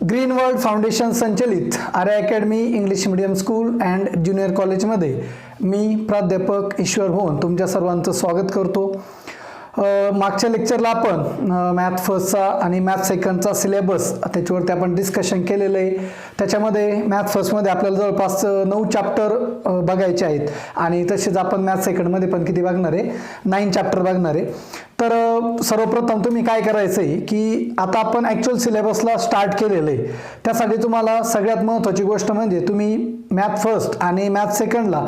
Green world foundation संचलित Arya academy English medium school and junior कॉलेजमध्ये मी प्राध्यापक ईश्वर भोन तुमच्या सर्वांचं स्वागत करतो। मागच्या लेक्चरला आपण मॅथ फर्स्टचा आणि मॅथ सेकंडचा सिलेबस त्याच्यावरती आपण डिस्कशन केलेलं आहे। त्याच्यामध्ये मॅथ फर्स्टमध्ये आपल्याला जवळपास 9 चॅप्टर बघायचे आहेत आणि तसेच आपण मॅथ सेकंडमध्ये पण किती बघणार आहे, 9 चॅप्टर बघणार आहे। तर सर्वप्रथम तुम्ही काय करायचं आहे की आता आपण ॲक्च्युअल सिलेबसला स्टार्ट केलेलं आहे, त्यासाठी तुम्हाला सगळ्यात महत्त्वाची गोष्ट म्हणजे तुम्ही मॅथ फर्स्ट आणि मॅथ सेकंडला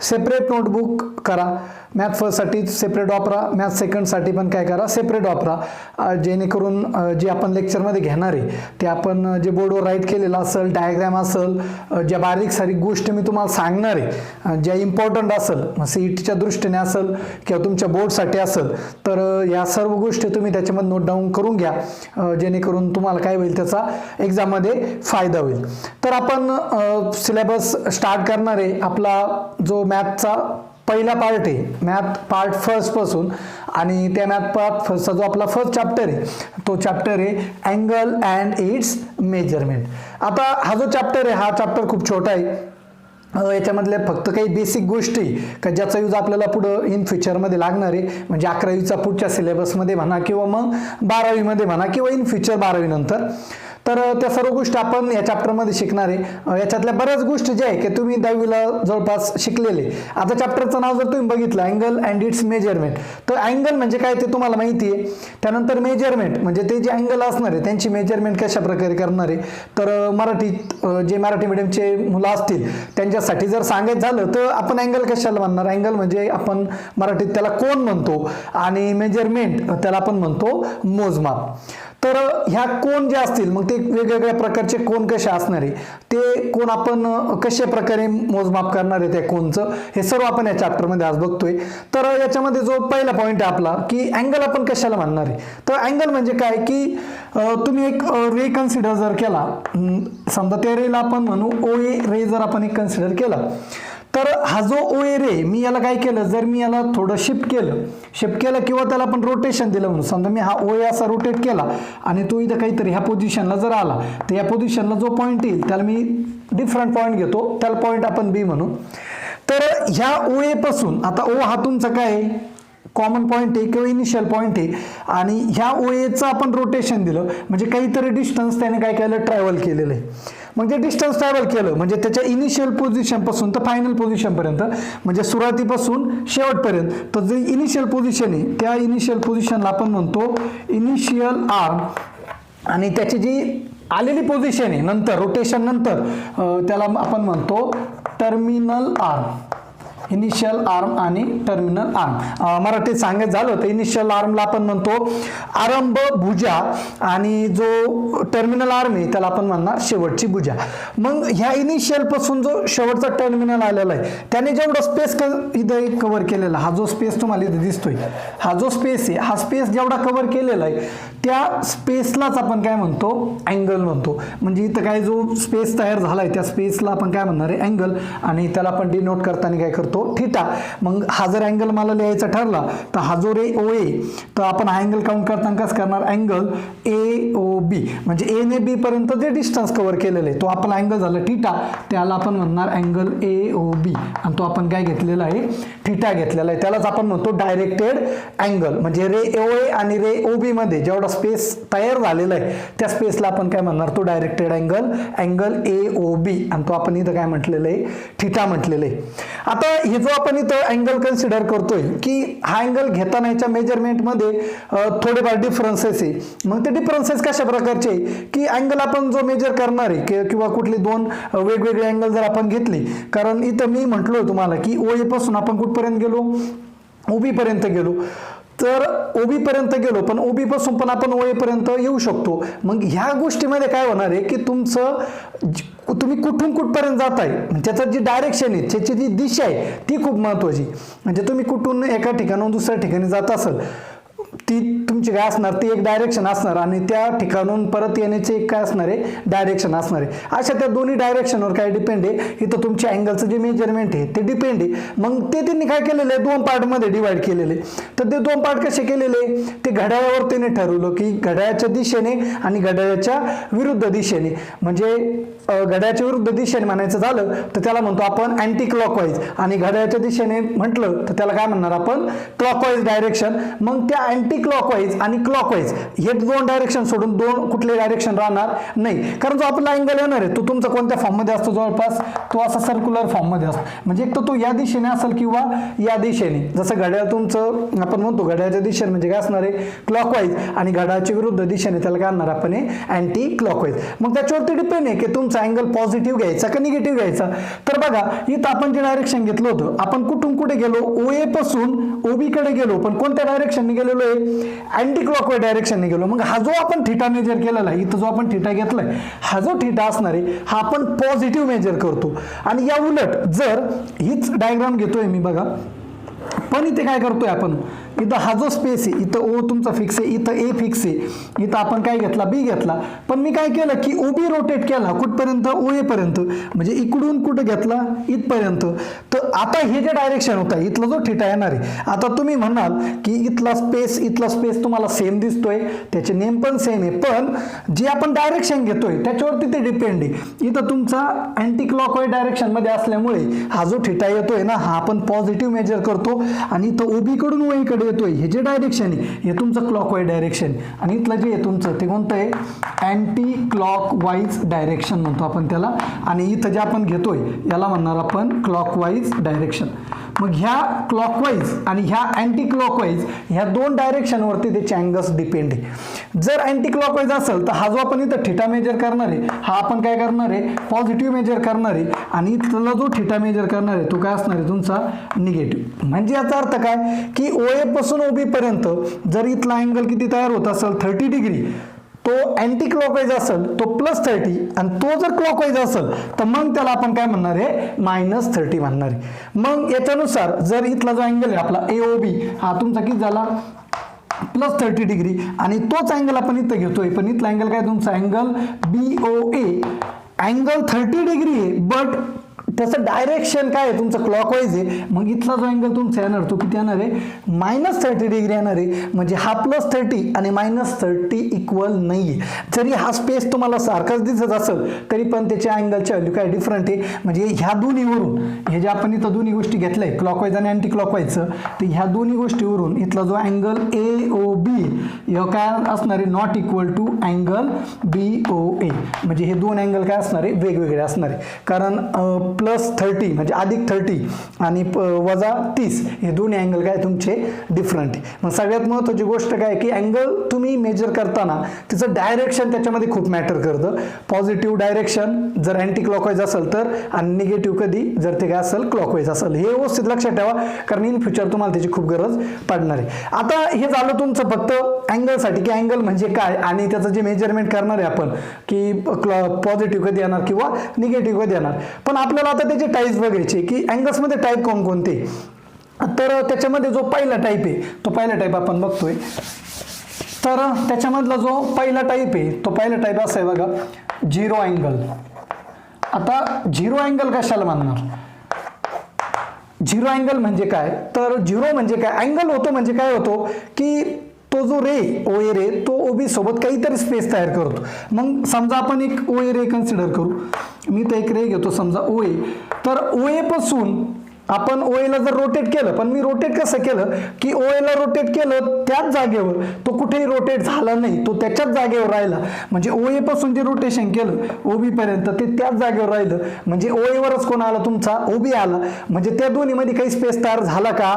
सेपरेट नोटबुक करा। मॅथ फर्स्टसाठी सेपरेट वापरा, मॅथ सेकंडसाठी पण काय करा, सेपरेट वापरा, जेणेकरून जे आपण लेक्चरमध्ये घेणार आहे ते आपण जे बोर्डवर राईट केलेलं असेल, डायग्राम असेल, ज्या बारीक सारीक गोष्टी मी तुम्हाला सांगणार आहे ज्या इम्पॉर्टंट असेल, CETच्या दृष्टीने असेल किंवा तुमच्या बोर्डसाठी असेल, तर या सर्व गोष्टी तुम्ही त्याच्यामध्ये नोट डाऊन करून घ्या, जेणेकरून तुम्हाला काय होईल त्याचा एक्झाममध्ये फायदा होईल। तर आपण सिलेबस स्टार्ट करणार आहे। आपला जो मॅथचा पहिला पार्ट आहे, मॅथ पार्ट फर्स्ट पासून, आणि त्या मॅथ पार्ट फर्स्टचा जो आपला फर्स्ट चॅप्टर आहे तो चॅप्टर आहे अँगल अँड इट्स मेजरमेंट। आता हा जो चॅप्टर आहे हा चॅप्टर खूप छोटा आहे। याच्यामधले फक्त काही बेसिक गोष्टी का ज्याचा यूज आपल्याला पुढं इन फ्युचरमध्ये लागणार आहे, म्हणजे 11वीचा पुढच्या सिलेबसमध्ये म्हणा किंवा मग 12वीमध्ये म्हणा किंवा इन फ्युचर 12वी नंतर। तर त्या सर्व गोष्टी आपण या चॅप्टरमध्ये शिकणार आहे। याच्यातल्या बऱ्याच गोष्टी ज्या आहे की तुम्ही 10वीला जवळपास शिकलेले। आता चॅप्टरचं नाव जर तुम्ही बघितलं अँगल अँड इट्स मेजरमेंट, तर अँगल म्हणजे काय ते तुम्हाला माहिती आहे। त्यानंतर मेजरमेंट म्हणजे ते जे अँगल असणार आहे त्यांची मेजरमेंट कशा प्रकारे करणार आहे। तर मराठीत जे मराठी मीडियमचे मुलं असतील त्यांच्यासाठी जर सांगायचं झालं तर आपण अँगल कशाला म्हणणार, अँगल म्हणजे आपण मराठीत त्याला कोन म्हणतो आणि मेजरमेंट त्याला आपण म्हणतो मोजमाप। तर ह्या कोन जे असतील मग ते वेगवेगळ्या प्रकारचे कोन कसे असणार आहे, ते कोन आपण कशा प्रकारे मोजमाप करणार आहे त्या कोनचं, हे सर्व आपण या चॅप्टरमध्ये आज बघतोय। तर याच्यामध्ये जो पहिला पॉईंट आहे आपला की अँगल आपण कशाला म्हणणार आहे, तर अँगल म्हणजे काय की तुम्ही एक रे कन्सिडर जर केला, समजा त्या रेला आपण म्हणू OA रे जर आपण एक कन्सिडर केला, तर हा जो OA रे मी याला काय केलं, जर मी याला थोडं शिफ्ट केलं किंवा त्याला आपण रोटेशन दिलं म्हणून, समजा मी हा OA असा रोटेट केला आणि तो इथं काहीतरी ह्या पोझिशनला जर आला तर या पोझिशनला जो पॉईंट येईल त्याला मी डिफरंट पॉईंट घेतो, त्याला पॉईंट आपण B म्हणू। तर ह्या OA पासून आता O हा तुमचा काय आहे, कॉमन पॉईंट आहे किंवा इनिशियल पॉईंट आहे, आणि ह्या OAचं आपण रोटेशन दिलं म्हणजे काहीतरी डिस्टन्स त्याने काय केलं, ट्रॅव्हल केलेलं आहे। म्हणजे डिस्टन्स ट्रॅव्हल केलं म्हणजे त्याच्या इनिशियल पोझिशन पासून तर फायनल पोझिशन पर्यंत, म्हणजे सुरुवातीपासून शेवटपर्यंत, तर जे इनिशियल पोझिशन आहे त्या इनिशियल पोझिशनला आपण म्हणतो इनिशियल आर्म, आणि त्याची जी आलेली पोझिशन आहे नंतर रोटेशन नंतर त्याला आपण म्हणतो टर्मिनल आर्म। इनिशियल आर्म आणि टर्मिनल आर्म मराठीत सांगायचं झालं तर इनिशियल आर्मला आपण म्हणतो आरंभ भुजा, आणि जो टर्मिनल आर्म आहे त्याला आपण म्हणणार शेवटची भुजा। मग ह्या इनिशियल पासून जो शेवटचा टर्मिनल आलेला आहे त्याने जेवढा स्पेस इथं कव्हर केलेला, हा जो स्पेस तुम्हाला इथे दिसतोय, हा जो स्पेस आहे हा स्पेस जेवढा कव्हर केलेला आहे त्या स्पेसलाच आपण काय म्हणतो, अँगल म्हणतो। म्हणजे इथं काय जो स्पेस तयार झालाय त्या स्पेसला आपण काय म्हणणार आहे, अँगल, आणि त्याला आपण डिनोट करताना काय करतो, थीटा। मग हा जर अँगल मला लिहायचा ठरला तर हा जो रे OA, तर आपण हा अँगल काउंट करताना कसं करणार, अँगल AOB, म्हणजे A ने B पर्यंत जे डिस्टन्स कव्हर केलेलं आहे तो आपला अँगल झाला थीटा, त्याला आपण म्हणणार अँगल AOB, आणि तो आपण काय घेतलेला आहे, थीटा घेतलेला आहे। त्यालाच आपण म्हणतो डायरेक्टेड अँगल। म्हणजे रे OA आणि रे OB मध्ये जेवढा स्पेस तयार झालेला आहे त्या स्पेसला आपण काय म्हणणार, तो डायरेक्टेड अँगल, अँगल AOB, आणि तो आपण इथं काय म्हटलेलं आहे, थीटा म्हटलेलं आहे। आता हे जो आपण इथं अँगल कन्सिडर करतोय की हा अँगल घेताना याच्या मेजरमेंटमध्ये थोडेफार डिफरन्सेस आहे। मग ते डिफरन्सेस कशा प्रकारचे की अँगल आपण जो मेजर करणार आहे किंवा कुठली 2 वेगवेगळे अँगल जर आपण घेतली, कारण इथं मी म्हटलो तुम्हाला की OA पासून आपण कुठपर्यंत गेलो, OB पर्यंत गेलो, तर OB पर्यंत गेलो पण OB पासून पण आपण OA पर्यंत येऊ शकतो। मग ह्या गोष्टीमध्ये काय होणार आहे की तुम्ही कुठून कुठपर्यंत जाताय त्याचं जी डायरेक्शन आहे, त्याची जी दिशा आहे ती खूप महत्त्वाची। म्हणजे तुम्ही कुठून एका ठिकाणाहून दुसऱ्या ठिकाणी जात असाल ती तुमची काय असणार, ती एक डायरेक्शन असणार आणि त्या ठिकाणून परत येण्याचे एक काय असणार आहे, डायरेक्शन असणार आहे. अशा त्या दोन्ही डायरेक्शनवर काय डिपेंड आहे, इथं तुमच्या अँगलचं जे मेजरमेंट आहे ते डिपेंड आहे. मग ते त्यांनी काय केलेलं आहे, 2 पार्टमध्ये डिवाइड केलेले. तर ते 2 पार्ट कसे केलेले, ते घड्याळावर त्याने ठरवलं की घड्याळाच्या दिशेने आणि घड्याळाच्या विरुद्ध दिशेने. म्हणजे घड्याळाच्या विरुद्ध दिशेने म्हणायचं झालं तर त्याला म्हणतो आपण अँटी क्लॉकवाईज, आणि घड्याळाच्या दिशेने म्हटलं तर त्याला काय म्हणणार आपण, क्लॉकवाईज डायरेक्शन. मग त्या अँटी क्लॉकवाईज आणि क्लॉकवाईज हे 2 डायरेक्शन सोडून 2 कुठले डायरेक्शन राहणार नाही. कारण जो आपला अँगल येणार आहे तो तुमचा कोणत्या फॉर्ममध्ये असतो, जवळपास तो असा सर्क्युलर फॉर्ममध्ये असतो. म्हणजे एक तर तो या दिशेने असेल किंवा या दिशेने. जसं घड्याळ तुमचं आपण म्हणतो घड्याळाच्या दिशेने म्हणजे काय असणार आहे, क्लॉकवाईज, आणि घड्याळाच्या विरुद्ध दिशेने त्याला काय आणणार आपण अँटी क्लॉकवाईज. मग त्याच्यावरती डिपेंड आहे की तुमचा अँगल पॉझिटिव्ह घ्यायचा का निगेटिव्ह घ्यायचा. तर बघा इथं आपण जे डायरेक्शन घेतलं होतं, आपण कुठून कुठे गेलो, OA पासून OB कडे गेलो, पण कोणत्या डायरेक्शनने गेलेलो आहे, अँटी क्लॉकवाईज डायरेक्शनने गेलो. मग हा जो आपण थीटा मेजर केलेला आहे, इथं जो आपण थीटा घेतलाय, हा जो थीटा असणार आहे हा आपण पॉझिटिव्ह मेजर करतो. आणि या उलट जर हीच डायग्राम घेतोय मी बघा, पण इथे काय करतोय आपण, इथं हा जो स्पेस आहे, इथं O तुमचा फिक्स आहे, इथं A फिक्स आहे, इथं आपण काय घेतला, B घेतला. पण मी काय केलं की OB रोटेट केला कुठपर्यंत, OA पर्यंत. म्हणजे इकडून कुठं घेतला, इथपर्यंत. तर आता हे जे डायरेक्शन होतं, इथला जो थीटा येणार आहे, आता तुम्ही म्हणाल की इथला स्पेस तुम्हाला सेम दिसतोय, त्याचे नेम पण सेम आहे, पण जे आपण डायरेक्शन घेतोय त्याच्यावरती ते डिपेंड आहे. इथं तुमचा अँटी क्लॉकवाईज डायरेक्शन मध्ये असल्यामुळे हा जो थीटा येतोय ना, हा आपण पॉझिटिव्ह मेजर करतो. आणि इथं OB कडून OA कडे येतोय, हे जे डायरेक्शन आहे हे तुमचं क्लॉकवाईज डायरेक्शन, आणि इथलं जे आहे तुमचं ते कोणतं आहे, अँटी क्लॉकवाईज डायरेक्शन म्हणतो आपण त्याला. आणि इथं जे आपण घेतोय याला म्हणणार आपण क्लॉकवाईज डायरेक्शन. मग ह्या क्लॉकवाईज आणि ह्या अँटी क्लॉकवाईज ह्या 2 डायरेक्शनवरती त्याचे अँगल्स डिपेंड आहे. जर अँटी क्लॉकवाईज असेल तर हा जो आपण इथं थीटा मेजर करणार आहे हा आपण काय करणार आहे, पॉझिटिव्ह मेजर करणार आहे. आणि इथला जो थीटा मेजर करणार आहे तो काय असणार आहे, तुमचा निगेटिव्ह. म्हणजे याचा अर्थ काय की OA पासून OB पर्यंत जर इथला अँगल किती तयार होत असेल 30 डिग्री, तो अँटी क्लॉकवाईज असेल तो +30, आणि तो जर क्लॉकवाईज असेल तर मग त्याला आपण काय म्हणणार आहे, -30 म्हणणार आहे. मग याच्यानुसार जर इथला जो अँगल आहे आपला AOB हा तुमचा किती झाला, +30 डिग्री, आणि तोच अँगल आपण इथं घेतोय, पण इथला अँगल काय तुमचा अँगल BOA, अँगल 30 डिग्री आहे, बट त्याचं डायरेक्शन काय आहे तुमचं क्लॉकवाईज आहे. मग इथला जो अँगल तुमचा येणार तो किती येणार आहे, -30 डिग्री येणार आहे. म्हणजे हा +30 आणि -30 इक्वल नाही आहे. जरी हा स्पेस तुम्हाला सारखाच दिसत असेल तरी पण त्याच्या अँगलच्या व्हॅल्यू काय डिफरंट आहे. म्हणजे ह्या दोन्हीवरून, हे जे आपण इथं दोन्ही गोष्टी घेतल्या आहे क्लॉकवाईज आणि अँटी क्लॉकवाईजचं, तर ह्या दोन्ही गोष्टीवरून इथला जो अँगल AOB हे काय असणार आहे, not equal to angle BOA. म्हणजे हे 2 अँगल काय असणार आहे, वेगवेगळे असणार आहे. कारण +30 म्हणजे +30 आणि -30 हे दोन्ही अँगल काय तुमचे डिफरंट आहे. मग सगळ्यात महत्त्वाची गोष्ट काय की अँगल तुम्ही मेजर करताना त्याचं डायरेक्शन त्याच्यामध्ये खूप मॅटर करतं. पॉझिटिव्ह डायरेक्शन जर अँटी क्लॉकवाईज असेल तर, आणि निगेटिव्ह कधी जर ते काय असेल क्लॉकवाईज असेल. हे व्यवस्थित लक्षात ठेवा, कारण इन फ्युचर तुम्हाला त्याची खूप गरज पडणार आहे. आता हे झालं तुमचं फक्त अँगलसाठी की अँगल म्हणजे काय आणि त्याचं जे मेजरमेंट करणार आहे आपण की पॉझिटिव्ह कधी येणार किंवा निगेटिव्ह कधी येणार. पण आपल्याला आता त्याचे टाईप्स बघायचे की अँगल्समध्ये टाईप कोणकोणते. तर त्याच्यामध्ये जो पहिला टाईप आहे तो पहिला टाईप आपण बघतोय. तर त्याच्यामधला जो पहिला टाईप आहे तो पहिला टाईप असा आहे बघा, 0 अँगल. आता 0 अँगल कशाला म्हणणार, 0 अँगल म्हणजे काय, तर 0 म्हणजे काय, अँगल होतो म्हणजे काय होतो की तो जो रे OA रे तो OB सोबत काहीतरी स्पेस तयार करतो. मग समजा आपण एक OA रे कन्सिडर करू, मी तर एक रे घेतो समजा OA. तर OA पासून आपण OA ला जर रोटेट केलं, पण मी रोटेट कसं केलं की OA ला रोटेट केलं त्याच जागेवर, तो कुठेही रोटेट झाला नाही, तो त्याच्याच जागेवर राहिला. म्हणजे OA पासून जे रोटेशन केलं OB पर्यंत ते त्याच जागेवर राहिलं. म्हणजे OA वरच कोण आला, तुमचा OB आला. म्हणजे त्या दोन्हीमध्ये काही स्पेस तयार झाला का,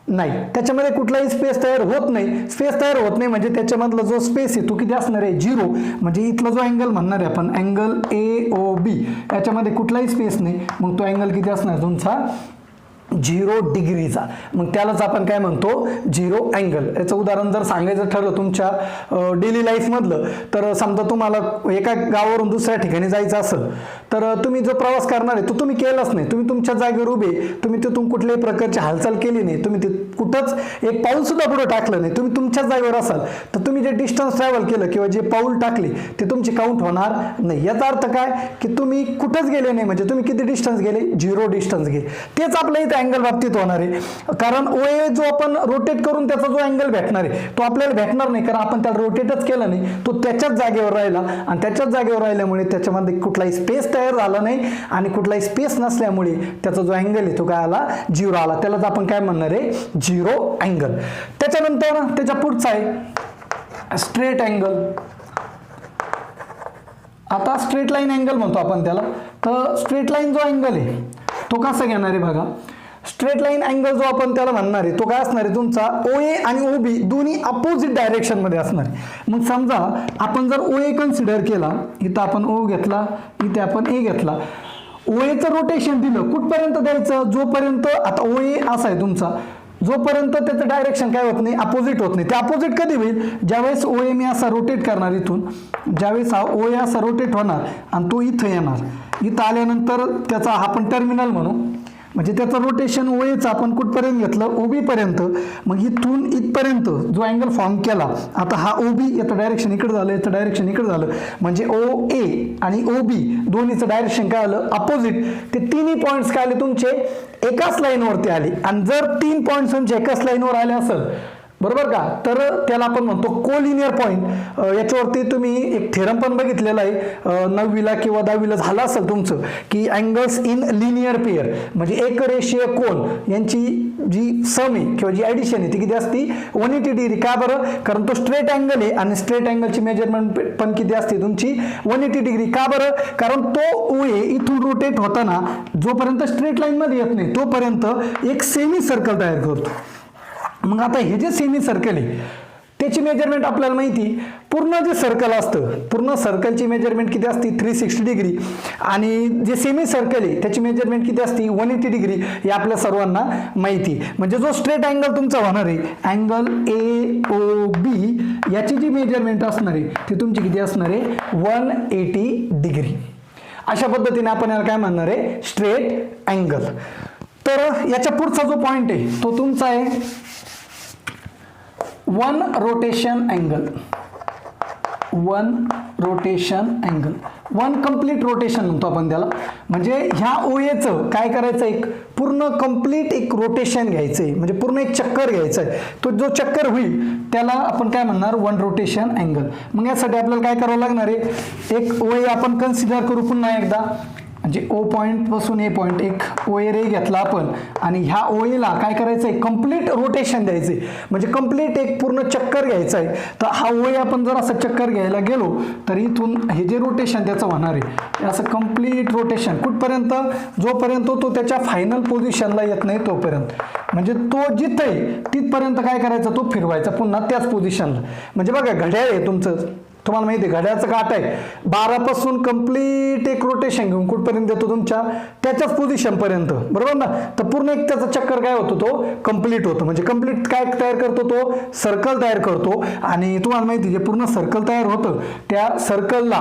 नाही, त्याच्यामध्ये कुठलाही स्पेस तयार होत नाही. स्पेस तयार होत नाही म्हणजे त्याच्यामधला जो स्पेस आहे तो किती असणार आहे, 0. म्हणजे इथला जो अँगल म्हणणार आहे आपण अँगल AOB याच्यामध्ये कुठलाही स्पेस नाही. मग तो अँगल किती असणार तुमचा, 0 डिग्रीचा, मग त्यालाच आपण काय म्हणतो 0 अँगल. याचं उदाहरण जर सांगायचं ठरलं तुमच्या डेली लाईफमधलं, तर समजा तुम्हाला एका गावावरून दुसऱ्या ठिकाणी जायचं असेल, तर तुम्ही जो प्रवास करणार आहे तो तुम्ही केलाच नाही, तुम्ही तुमच्या जागेवर उभे, तुम्ही तिथून कुठल्याही प्रकारची हालचाल केली नाही, तुम्ही ते कुठंच एक पाऊल सुद्धा पुढे टाकलं नाही, तुम्ही तुमच्याच जागेवर असाल, तर तुम्ही जे डिस्टन्स ट्रॅव्हल केलं किंवा जे पाऊल टाकले ते तुमची काउंट होणार नाही. याचा अर्थ काय की तुम्ही कुठंच गेले नाही, म्हणजे तुम्ही किती डिस्टन्स गेले 0 डिस्टन्स गेले. तेच आपल्या इथे अँगल बाबतीत होणार आहे, कारण OA जो आपण रोटेट करून त्याचा जो अँगल भेटणार आहे तो आपल्याला भेटणार नाही, कारण आपण त्याला रोटेटच केलं नाही, तो त्याच्याच जागेवर राहिला आणि त्याच्याच जागेवर राहिल्यामुळे त्याच्यामध्ये कुठलाही स्पेस तयार झाला नाही आणि कुठलाही स्पेस नसल्यामुळे त्याचा जो अँगल आहे तो काय आला 0 आला. त्यालाच आपण काय म्हणणार आहे 0 अँगल. त्याच्यानंतर त्याच्या पुढचा आहे स्ट्रेट अँगल. आता स्ट्रेट लाईन अँगल म्हणतो आपण त्याला. तर स्ट्रेट लाईन जो अँगल आहे तो कसा घेणार आहे बघा. स्ट्रेट लाईन अँगल जो आपण त्याला म्हणणार आहे तो काय असणार आहे तुमचा OA आणि OB दोन्ही अपोजिट डायरेक्शन मध्ये असणार आहे. मग समजा आपण जर OA कन्सिडर केला, इथं आपण O घेतला, इथे आपण A घेतला, OAचं रोटेशन दिलं कुठपर्यंत द्यायचं, जोपर्यंत आता OA असा आहे तुमचा, जोपर्यंत त्याचं डायरेक्शन काय होत नाही अपोजिट होत नाही. ते अपोजिट कधी होईल ज्यावेळेस OA मी असा रोटेट करणार इथून, ज्यावेळेस हा OA असा रोटेट होणार आणि तो इथं येणार, इथं आल्यानंतर त्याचा आपण टर्मिनल म्हणू, म्हणजे त्याचं रोटेशन OAचं आपण कुठपर्यंत घेतलं OB पर्यंत, मग इथून इथपर्यंत जो अँगल फॉर्म केला, आता हा OB याचं डायरेक्शन इकडे झालं, याचं डायरेक्शन इकडे झालं, म्हणजे OA आणि OB दोन्हीचं डायरेक्शन काय आलं अपोजिट. ते तिन्ही पॉईंट्स काय आले तुमचे एकाच लाईनवरती आले, आणि जर 3 पॉईंट्स तुमचे एकाच लाईनवर आले असेल बरोबर का, तर त्याला आपण म्हणतो कोलिनियर पॉईंट. याच्यावरती तुम्ही एक थेरम पण बघितलेला आहे 9वीला किंवा 10वीला झालं असेल तुमचं, की अँगल्स इन लिनियर पेअर, म्हणजे एक रेषीय कोन यांची जी सम आहे किंवा जी ॲडिशन आहे ती किती असती 180 डिग्री. का बरं, कारण तो स्ट्रेट अँगल आहे आणि स्ट्रेट अँगलची मेजरमेंट पण किती असते तुमची 180 डिग्री. का बरं, कारण तो OA इथून रोटेट होताना जोपर्यंत स्ट्रेट लाईन मध्ये येत नाही तोपर्यंत एक सेमी सर्कल तयार करतो. मग आता हे जे सेमी सर्कल आहे त्याची मेजरमेंट आपल्याला माहिती, पूर्ण जे सर्कल असतं पूर्ण सर्कलची मेजरमेंट किती असते 360 डिग्री, आणि जे सेमी सर्कल आहे त्याची मेजरमेंट किती असते 180 डिग्री, हे आपल्या सर्वांना माहिती. म्हणजे जो स्ट्रेट अँगल तुमचा होणार आहे अँगल AOB याची जी मेजरमेंट असणार आहे ती तुमची किती असणार आहे 180 डिग्री. अशा पद्धतीने आपण याला काय म्हणणार आहे स्ट्रेट अँगल. तर याच्या पुढचा जो पॉइंट आहे तो तुमचा आहे 1 rotation angle. 1 rotation angle, 1 complete rotation म्हणतो आपण त्याला. म्हणजे ह्या OAचं काय करायचं, एक पूर्ण कंप्लीट एक रोटेशन घ्यायचं आहे, म्हणजे पूर्ण एक चक्कर घ्यायचं आहे. तो जो चक्कर होईल त्याला आपण काय म्हणणार 1 रोटेशन अँगल. मग यासाठी आपल्याला काय करावं लागणार आहे, एक OA आपण कन्सिडर करू पुन्हा एकदा, म्हणजे O पॉईंट पासून A पॉईंट एक OA रे घेतला आपण, आणि ह्या OA ला काय करायचं आहे कंप्लीट रोटेशन द्यायचं आहे, म्हणजे कंप्लीट एक पूर्ण चक्कर घ्यायचं आहे. तर हा OA आपण जर असं चक्कर घ्यायला गेलो तर इथून हे जे रोटेशन त्याचं होणार आहे असं कंप्लीट रोटेशन कुठपर्यंत, जोपर्यंत तो त्याच्या फायनल पोझिशनला येत नाही तोपर्यंत, म्हणजे तो जिथं आहे तिथपर्यंत काय करायचं तो फिरवायचा पुन्हा त्याच पोझिशनला. म्हणजे बघा घड्याळ आहे तुमचं, तुम्हाला माहिती आहे घड्याळाचं काट आहे 12 पासून कंप्लीट एक रोटेशन घेऊन कुठपर्यंत येतो तुमच्या त्याच्याच पोझिशन पर्यंत बरोबर ना. तर पूर्ण एक त्याचा चक्कर काय होतो तो कंप्लीट होतो, म्हणजे कंप्लीट काय तयार करतो तो सर्कल तयार करतो. आणि तुम्हाला माहिती जे पूर्ण सर्कल तयार होतं त्या सर्कलला,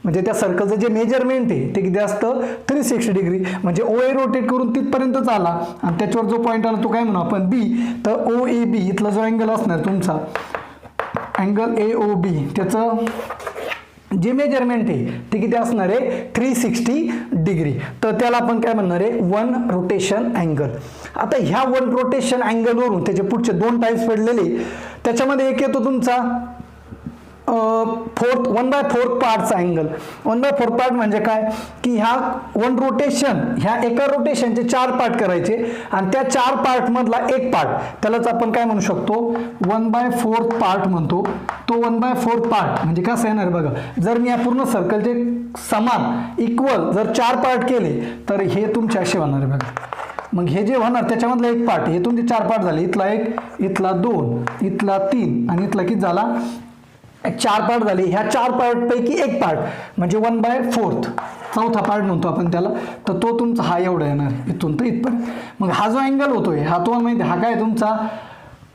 म्हणजे त्या सर्कलचं जे मेजरमेंट आहे ते किती असतं 360 डिग्री, म्हणजे OA रोटेट करून तिथपर्यंतच आला आणि त्याच्यावर जो पॉईंट आला तो काय म्हणू आपण B. तर OAB इथला जो अँगल असणार तुमचा अँगल AOB त्याचं जे मेजरमेंट आहे ते किती असणार आहे 360 डिग्री. तर त्याला आपण काय म्हणणार आहे 1 रोटेशन अँगल. आता ह्या 1 रोटेशन अँगलवरून त्याचे पुढचे 2 टाइप्स पडलेले, त्याच्यामध्ये एक येतो तुमचा 1/4 पार्टचा अँगल. 1/4 पार्ट म्हणजे काय की ह्या 1 रोटेशन, ह्या एका रोटेशनचे 4 पार्ट करायचे आणि त्या 4 पार्ट मधला एक पार्ट त्यालाच आपण काय म्हणू शकतो 1/4 पार्ट म्हणतो. तो 1/4 पार्ट म्हणजे कसं येणार बघा, जर मी या पूर्ण सर्कलचे समान इक्वल जर 4 पार्ट केले तर हे तुमचे असे होणार आहे बघा. मग हे जे होणार त्याच्यामधला एक पार्ट, हे तुमचे 4 पार्ट झाले, इथला 1, इथला 2, इथला 3 आणि इथला किती झाला 4 पार्ट झाले. ह्या 4 पार्टपैकी एक पार्ट म्हणजे 1/4 चौथा पार्ट म्हणतो आपण त्याला, तर तो तुमचा हा एवढा येणार इथून तर इथपर्यंत. मग हा जो अँगल होतोय हा तुम्हाला माहिती आहे, हा काय तुमचा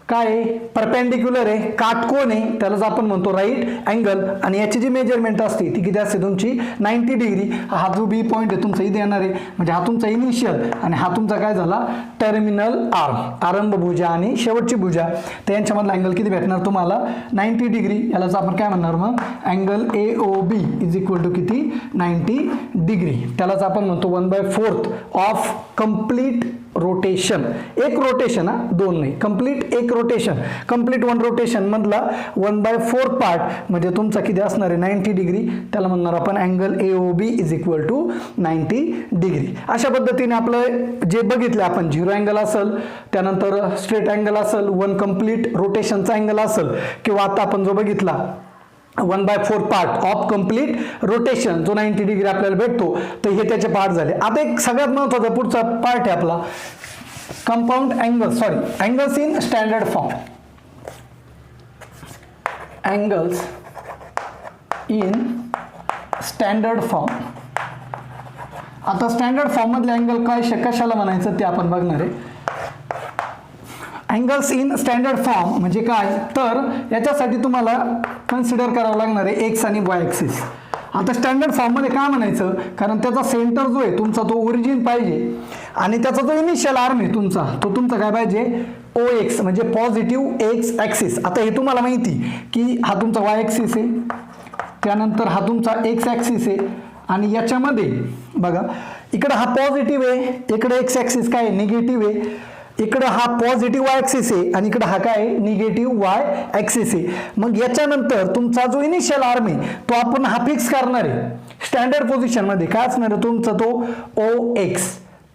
काय आहे, परपेंडिक्युलर आहे, काटकोन आहे, त्यालाच आपण म्हणतो राईट अँगल. आणि याची जी मेजरमेंट असते ती किती असते तुमची 90 डिग्री. हा जो बी पॉईंट आहे तुमचा इथे येणार आहे, म्हणजे हा तुमचा इनिशियल आणि हा तुमचा काय झाला टर्मिनल आर्म, आरंभ भुजा आणि शेवटची भुजा. तर यांच्यामधला अँगल किती भेटणार तुम्हाला 90 डिग्री. यालाच आपण काय म्हणणार मग angle AOB is equal to किती 90 डिग्री. त्यालाच आपण म्हणतो 1/4 ऑफ कंप्लीट रोटेशन. एक रोटेशन, हा दोन नाही, कंप्लीट एक रोटेशन, कंप्लीट वन रोटेशन मधला 1/4 पार्ट म्हणजे तुमचा किती असणार आहे 90 डिग्री. त्याला म्हणणार आपण angle AOB is equal to 90 degree. अशा पद्धतीने आपलं जे बघितलं आपण, झिरो अँगल असेल, त्यानंतर स्ट्रेट अँगल असेल, वन कंप्लीट रोटेशनचा अँगल असेल, किंवा आता आपण जो बघितला 1/4 पार्ट ऑफ कंप्लीट रोटेशन जो 90 डिग्री आपल्याला भेटतो, तर हे त्याचे पार्ट झाले. आता एक सगळ्यात महत्त्वाचा पुढचा पार्ट आहे आपला compound angles, angles in standard form. Angles in standard form. आता स्टँडर्ड फॉर्म मधले अँगल काय कशाला म्हणायचं ते आपण बघणार आहे. अँगल्स इन स्टँडर्ड फॉर्म म्हणजे काय, तर याच्यासाठी तुम्हाला कन्सिडर करावं लागणार आहे एक्स आणि वाय ॲक्सिस. आता स्टँडर्ड फॉर्ममध्ये काय म्हणायचं, कारण त्याचा सेंटर जो आहे तुमचा तो ओरिजिन पाहिजे आणि त्याचा जो इनिशियल आर्म आहे तुमचा तो तुमचा काय पाहिजे OX म्हणजे पॉझिटिव्ह एक्स ॲक्सिस. आता हे तुम्हाला माहिती की हा तुमचा वाय ॲक्सिस आहे, त्यानंतर हा तुमचा एक्स ॲक्सिस आहे, आणि याच्यामध्ये बघा इकडे हा पॉझिटिव्ह आहे, इकडे एक्स ॲक्सिस काय निगेटिव्ह आहे, इकडे हा पॉझिटिव्ह वाय ॲक्सिस आहे आणि इकडे हा काय निगेटिव्ह वाय ॲक्सिस आहे. मग याच्यानंतर तुमचा जो इनिशियल आर्म आहे तो आपण हा फिक्स करणार आहे स्टँडर्ड पोझिशनमध्ये. काय असणार आहे तुमचा तो OX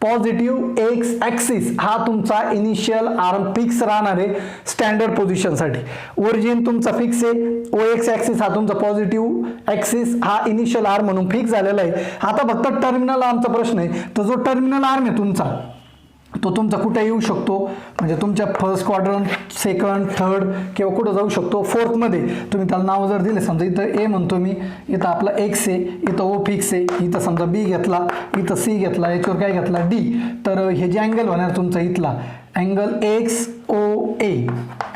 पॉझिटिव्ह एक्स ॲक्सिस हा तुमचा इनिशियल आर्म फिक्स राहणार आहे स्टँडर्ड पोझिशनसाठी. ओरिजिन तुमचा फिक्स आहे, OX ॲक्सिस हा तुमचा पॉझिटिव्ह ॲक्सिस हा इनिशियल आर्म म्हणून फिक्स झालेला आहे. आता फक्त टर्मिनल आर्मचा प्रश्न आहे, तर जो टर्मिनल आर्म आहे तुमचा तो तुमचा कुठे येऊ शकतो, म्हणजे तुमच्या फर्स्ट क्वाड्रंट, सेकंड, थर्ड किंवा कुठं जाऊ शकतो फोर्थमध्ये. तुम्ही त्याला नाव जर दिले, समजा इथं A म्हणतो मी, इथं आपला X आहे, इथं O फिक्स आहे, इथं समजा B घेतला, इथं C घेतला, याच्यावर काय घेतला D, तर हे जे अँगल होणार तुमचा इथला अँगल XOA,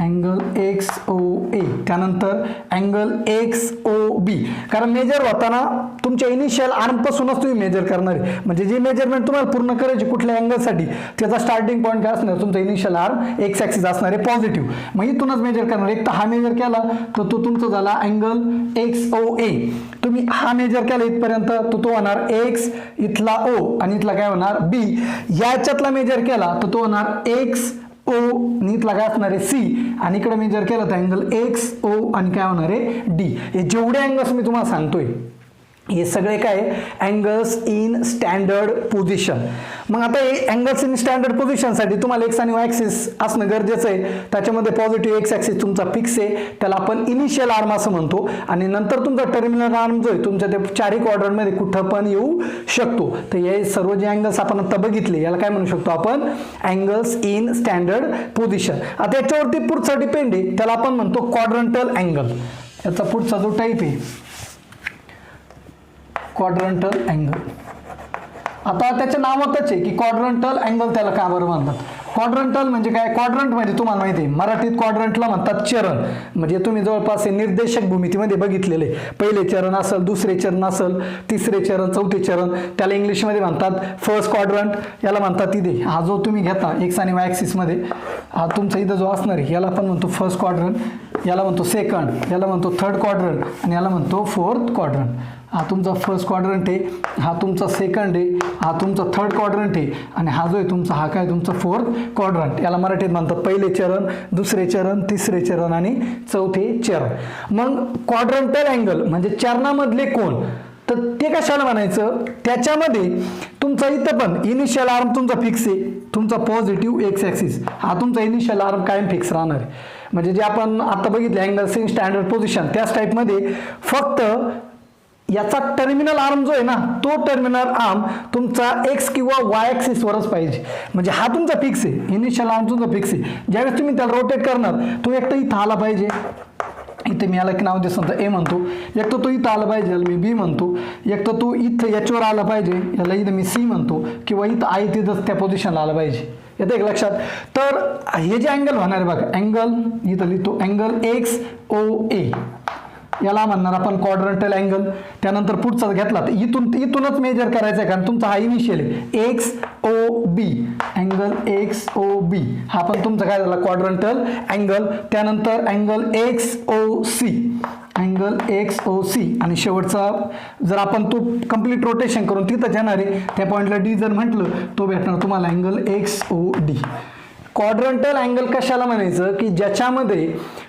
अँगल XOA, त्यानंतर अँगल XOB. कारण मेजर होताना तुमच्या इनिशियल आर्मपासूनच तुम्ही मेजर करणार आहे, म्हणजे जी मेजरमेंट तुम्हाला पूर्ण करायची कुठल्या अँगलसाठी त्याचा स्टार्टिंग पॉईंट काय असणार तुमचा इनिशियल आर्म एक्स ॲक्सिस असणार आहे पॉझिटिव्ह. मग इथूनच मेजर करणार. एक तर हा मेजर केला तर तो तुमचा झाला अँगल XOA. तुम्ही हा मेजर केला इथपर्यंत तर तो होणार X, इथला O आणि इथला काय होणार B. याच्यातला मेजर केला तर तो होणार XO आणि इथला काय असणार आहे C, आणि इकडे मेजर केला तर अँगल XO आणि काय होणार आहे D. हे जेवढे अँगल्स मी तुम्हाला सांगतोय हे सगळे काय अँगल्स इन स्टँडर्ड पोझिशन. मग आता हे अँगल्स इन स्टँडर्ड पोझिशनसाठी तुम्हाला एक्स आणि वाय ॲक्सिस असणं गरजेचं आहे. त्याच्यामध्ये पॉझिटिव्ह एक्स ॲक्सिस तुमचा फिक्स आहे, त्याला आपण इनिशियल आर्म असं म्हणतो, आणि नंतर तुमचा टर्मिनल आर्म जो आहे तुमच्या ते चारही क्वाड्रंटमध्ये कुठं पण येऊ शकतो. तर हे सर्व जे अँगल्स आपण आता बघितले याला काय म्हणू शकतो आपण अँगल्स इन स्टँडर्ड पोझिशन. आता याच्यावरती पुढचा डिपेंड आहे, त्याला आपण म्हणतो क्वाड्रंटल अँगल. याचा पुढचा जो टाईप आहे क्वाड्रंटल अँगल. आता त्याच्या नावातच आहे की क्वाड्रंटल अँगल त्याला का बरं म्हणतात. क्वाड्रंटल म्हणजे काय, क्वाड्रंट म्हणजे तुम्हाला माहिती आहे मराठीत क्वाड्रंटला म्हणतात चरण. म्हणजे तुम्ही जवळपास हे निर्देशक भूमितीमध्ये बघितलेले, पहिले चरण असेल, दुसरे चरण असेल, तिसरे चरण, चौथे चरण, त्याला इंग्लिशमध्ये म्हणतात फर्स्ट क्वाड्रंट. याला म्हणतात इथे हा जो तुम्ही घेता एक्स आणि वाय ॲक्सिसमध्ये हा तुमचा इथं जो असणार आहे याला आपण म्हणतो फर्स्ट क्वाड्रंट, याला म्हणतो सेकंड, याला म्हणतो थर्ड क्वाड्रंट आणि याला म्हणतो फोर्थ क्वाड्रंट. हा तुमचा फर्स्ट क्वाड्रंट आहे, हा तुमचा सेकंड आहे, हा तुमचा थर्ड क्वाड्रंट आहे, आणि हा जो आहे तुमचा हा काय तुमचा फोर्थ क्वाड्रंट. याला मराठीत म्हणतात पहिले चरण, दुसरे चरण, तिसरे चरण आणि चौथे चरण. मग क्वाड्रंटल अँगल म्हणजे चरणामधले कोण, तर ते कशाला म्हणायचं, त्याच्यामध्ये तुमचा इथं पण इनिशियल आर्म तुमचा फिक्स आहे, तुमचा पॉझिटिव्ह एक्स ॲक्सिस हा तुमचा इनिशियल आर्म कायम फिक्स राहणार आहे. म्हणजे जे आपण आता बघितले अँगल्स इन स्टँडर्ड पोझिशन त्याच टाईपमध्ये फक्त याचा टर्मिनल आर्म जो आहे ना तो टर्मिनल आर्म तुमचा एक्स किंवा वाय ॲक्सिसवरच पाहिजे. म्हणजे हा तुमचा फिक्स आहे, इनिशियल आर्म तुमचा फिक्स आहे. ज्यावेळेस तुम्ही त्याला रोटेट करणार तो एक तर इथं आला पाहिजे, इथे मी याला नाव दिसतं तर ए म्हणतो, एक तर तो इथं आला पाहिजे याला मी बी म्हणतो, एक तर तो इथं याच्यावर आला पाहिजे याला इथं मी सी म्हणतो, किंवा इथं आहे तिथंच त्या पोझिशनला आला पाहिजे. येतं एक लक्षात. तर हे जे अँगल होणार आहे बघा, अँगल इथं लिहितो अँगल XOA, याला म्हणणार आपण क्वाड्रंटल अँगल. त्यानंतर पुढचा घेतला तर इथूनच मेजर करायचा आहे, कारण तुमचा हा इनिशियल आहे XOB, अँगल XOB हा पण तुमचा काय झाला क्वाड्रंटल अँगल. त्यानंतर अँगल XOC, अँगल XOC, आणि शेवटचा जर आपण तो कंप्लीट रोटेशन करून तिथं जाणार आहे त्या पॉईंटला डी जर म्हटलं तो भेटणार तुम्हाला अँगल XOD. क्वाड्रंटल अँगल कशाला म्हणायचं की ज्याच्यामध्ये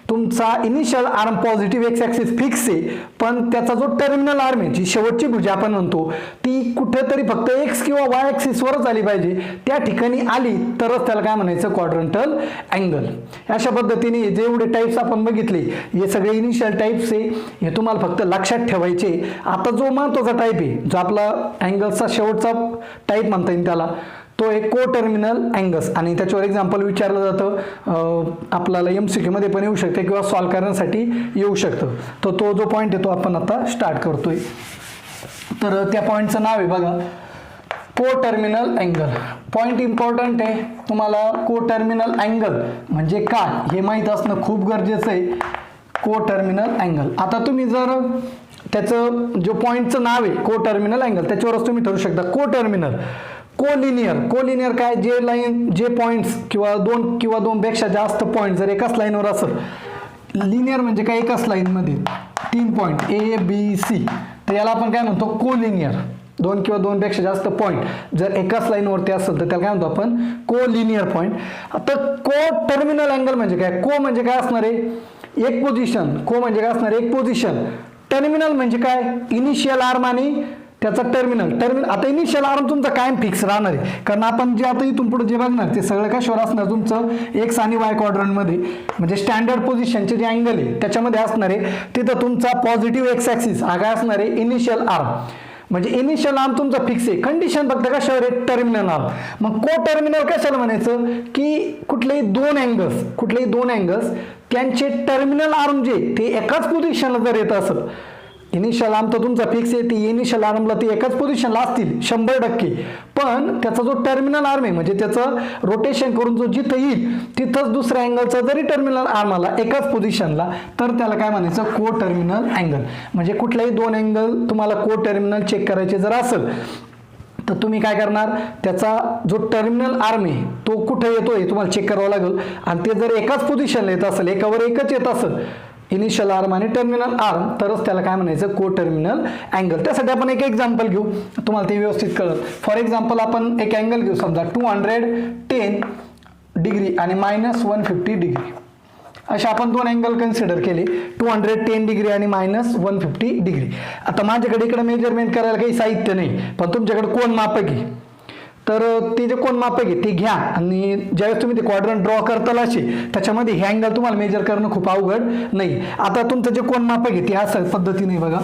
तुमचा initial arm positive x axis fix आहे, पण त्याचा जो टर्मिनल आर्म आहे जी शेवटची भुजा आपण म्हणतो ती कुठेतरी फक्त एक्स किंवा वाय ॲक्सिसवरच आली पाहिजे, त्या ठिकाणी आली तरच त्याला काय म्हणायचं क्वाड्रंटल अँगल. अशा पद्धतीने जेवढे टाईप्स आपण बघितले हे सगळे इनिशियल टाईप्स आहे, हे तुम्हाला फक्त लक्षात ठेवायचे. आता जो महत्त्वाचा टाईप आहे जो आपला अँगलचा शेवटचा टाईप म्हणता येईल त्याला, तो एक को टर्मिनल अँगल्स, आणि त्याच्यावर एक्झाम्पल विचारलं जातं, आपल्याला MCQ मध्ये पण येऊ शकते किंवा सॉल्व करण्यासाठी येऊ शकतं. तर तो जो पॉईंट आहे तो आपण आता स्टार्ट करतोय. तर त्या पॉईंटचं नाव आहे बघा को टर्मिनल अँगल. पॉईंट इम्पॉर्टंट आहे, तुम्हाला को टर्मिनल अँगल म्हणजे काय हे माहीत असणं खूप गरजेचं आहे. को टर्मिनल अँगल, आता तुम्ही जर त्याचं जो पॉईंटचं नाव आहे को टर्मिनल अँगल त्याच्यावरच तुम्ही ठरवू शकता. को टर्मिनल, कोलिनियर काय, जे लाईन जे पॉईंट्स किंवा दोनपेक्षा जास्त पॉईंट जर एकाच लाईनवर असेल, लिनियर म्हणजे काय एकाच लाईनमध्ये 3 पॉईंट ABC, तर याला आपण काय म्हणतो कोलिनियर. 2 किंवा 2पेक्षा जास्त पॉईंट जर एकाच लाईनवरती असेल तर त्याला काय म्हणतो आपण कोलिनियर पॉईंट. आता को टर्मिनल अँगल म्हणजे काय, को म्हणजे काय असणार आहे एक पोझिशन, को म्हणजे काय असणार आहे एक पोझिशन. टर्मिनल म्हणजे काय इनिशियल आर्म आणि त्याचा टर्मिनल. आता इनिशियल आर्म तुमचा कायम फिक्स राहणार आहे, कारण आपण जे आता इथून पुढे जे बघणार ते सगळं कशावर असणार तुमचं एक्स आणि वाय क्वाड्रंटमध्ये, म्हणजे स्टँडर्ड पोझिशनचे जे अँगल आहे त्याच्यामध्ये असणार आहे. तिथं तुमचा पॉझिटिव्ह एक्स ॲक्सिस हा काय असणार आहे इनिशियल आर्म, म्हणजे इनिशियल आर्म तुमचा फिक्स आहे. कंडिशन फक्त कशावर आहे टर्मिनल आर्म. मग को टर्मिनल कशाला म्हणायचं की कुठलेही दोन अँगल्स त्यांचे टर्मिनल आर्म जे ते एकाच पोझिशनला जर येत असेल, इनिशियल आर्म तर तुमचा फिक्स आहे, ती इनिशियल आर्मला ती एकाच पोझिशनला असतील 100%, पण त्याचा जो टर्मिनल आर्म आहे म्हणजे त्याचं रोटेशन करून जो जिथं येईल तिथंच दुसऱ्या अँगलचा जरी टर्मिनल आर्म आला एकाच पोझिशनला तर त्याला काय म्हणायचं को टर्मिनल अँगल. म्हणजे कुठलाही 2 अँगल तुम्हाला को टर्मिनल चेक करायचे जर असेल तर तुम्ही काय करणार, त्याचा जो टर्मिनल आर्म आहे तो कुठे येतोय तुम्हाला चेक करावं लागेल, आणि ते जर एकाच पोझिशनला येत असेल, एकावर एकच येत असेल इनिशियल आर्म आणि टर्मिनल आर्म, तरच त्याला काय म्हणायचं को टर्मिनल अँगल. त्यासाठी आपण एक एक्झाम्पल घेऊ, तुम्हाला ते व्यवस्थित कळलं. फॉर एक्झाम्पल आपण एक अँगल घेऊ, समजा 210 डिग्री आणि -150 डिग्री, अशा आपण 2 अँगल कन्सिडर केले, 210 डिग्री आणि -150 डिग्री. आता माझ्याकडे इकडे मेजरमेंट करायला काही साहित्य नाही, पण तुमच्याकडे कोन मापक आहे, तर ते जे कोन मापक आहे ते घ्या, आणि ज्यावेळेस तुम्ही ते क्वाड्रंट ड्रॉ करताल असे त्याच्यामध्ये हे अँगल तुम्हाला मेजर करणं खूप अवघड नाही. आता तुमचं जे कोन मापक आहे ते अशा पद्धतीने बघा,